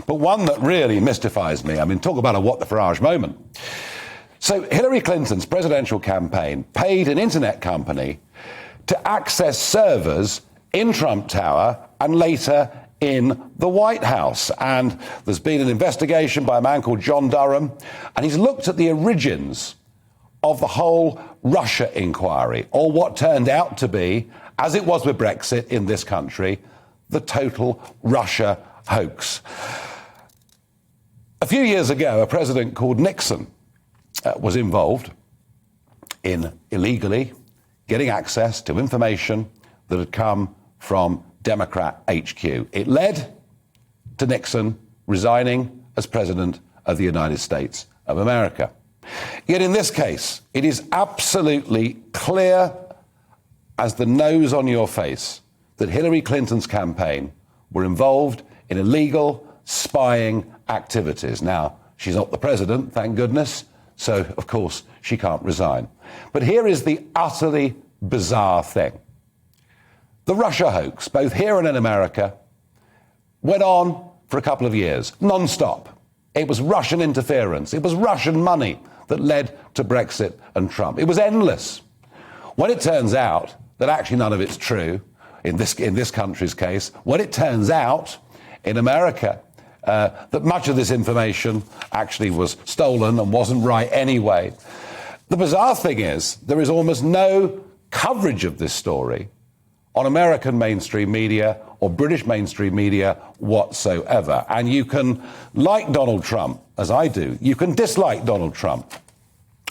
but one that really mystifies me. I mean, talk about a what the Farage moment. So Hillary Clinton's presidential campaign paid an internet company to access servers in Trump Tower and later in the White House. And there's been an investigation by a man called John Durham, and he's looked at the origins of the whole Russia inquiry, or what turned out to be, as it was with Brexit in this country, the total Russia hoax. A few years ago, a president called Nixon was involved in illegally getting access to information that had come from Democrat HQ. It led to Nixon resigning as president of the United States of America. Yet in this case, it is absolutely clear as the nose on your face that Hillary Clinton's campaign were involved in illegal spying activities. Now, she's not the president, thank goodness, so of course she can't resign. But here is the utterly bizarre thing. The Russia hoax, both here and in America, went on for a couple of years, non-stop. It was Russian interference. It was Russian money that led to Brexit and Trump. It was endless. When it turns out that actually none of it's true, in this country's case, when it turns out in America that much of this information actually was stolen and wasn't right anyway, the bizarre thing is there is almost no coverage of this story on American mainstream media or British mainstream media whatsoever. And you can like Donald Trump, as I do. You can dislike Donald Trump,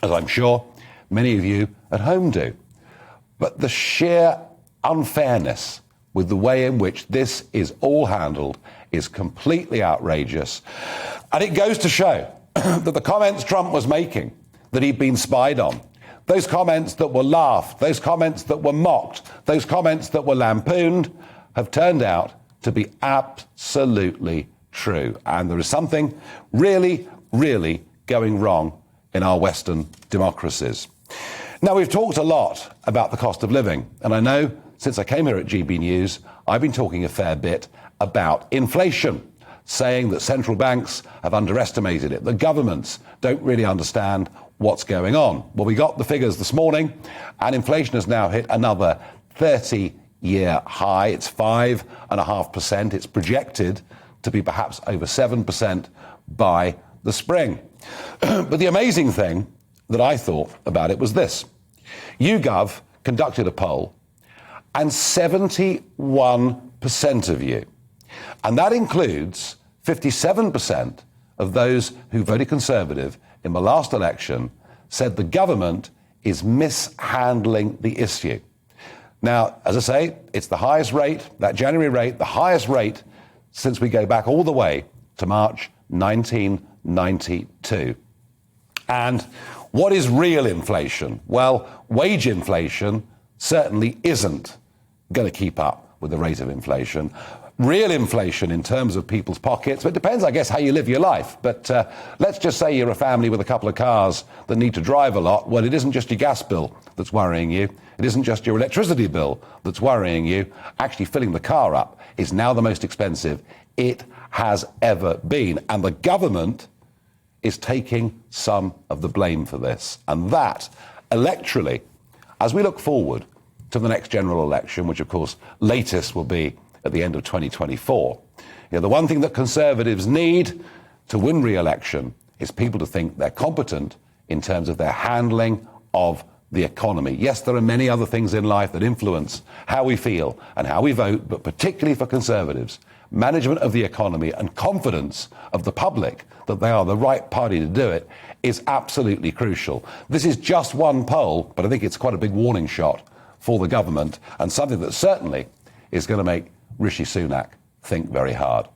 as I'm sure many of you at home do. But the sheer unfairness with the way in which this is all handled is completely outrageous. And it goes to show that the comments Trump was making, that he'd been spied on, those comments that were laughed, those comments that were mocked, those comments that were lampooned, have turned out to be absolutely true. And there is something really, really going wrong in our Western democracies. Now, we've talked a lot about the cost of living, and I know since I came here at GB News, I've been talking a fair bit about inflation, saying that central banks have underestimated it, that governments don't really understand what's going on. Well, we got the figures this morning, and inflation has now hit another 30-year high. It's 5.5%. It's projected to be perhaps over 7% by the spring. But the amazing thing that I thought about it was this. YouGov conducted a poll, and 71% of you, and that includes 57% of those who voted Conservative in the last election, said the government is mishandling the issue. Now, as I say, it's the highest rate, that January rate, the highest rate since we go back all the way to March 1992. And what is real inflation? Well, wage inflation certainly isn't going to keep up with the rate of inflation. Real inflation in terms of people's pockets, but it depends, I guess, how you live your life. But let's just say you're a family with a couple of cars that need to drive a lot. Well, it isn't just your gas bill that's worrying you. It isn't just your electricity bill that's worrying you. Actually, filling the car up is now the most expensive it has ever been. And the government is taking some of the blame for this. And that, electorally, as we look forward to the next general election, which, of course, latest will be at the end of 2024. The one thing that Conservatives need to win re-election is people to think they're competent in terms of their handling of the economy. Yes, there are many other things in life that influence how we feel and how we vote, but particularly for Conservatives, management of the economy and confidence of the public that they are the right party to do it is absolutely crucial. This is just one poll, but I think it's quite a big warning shot for the government, and something that certainly is going to make Rishi Sunak think very hard.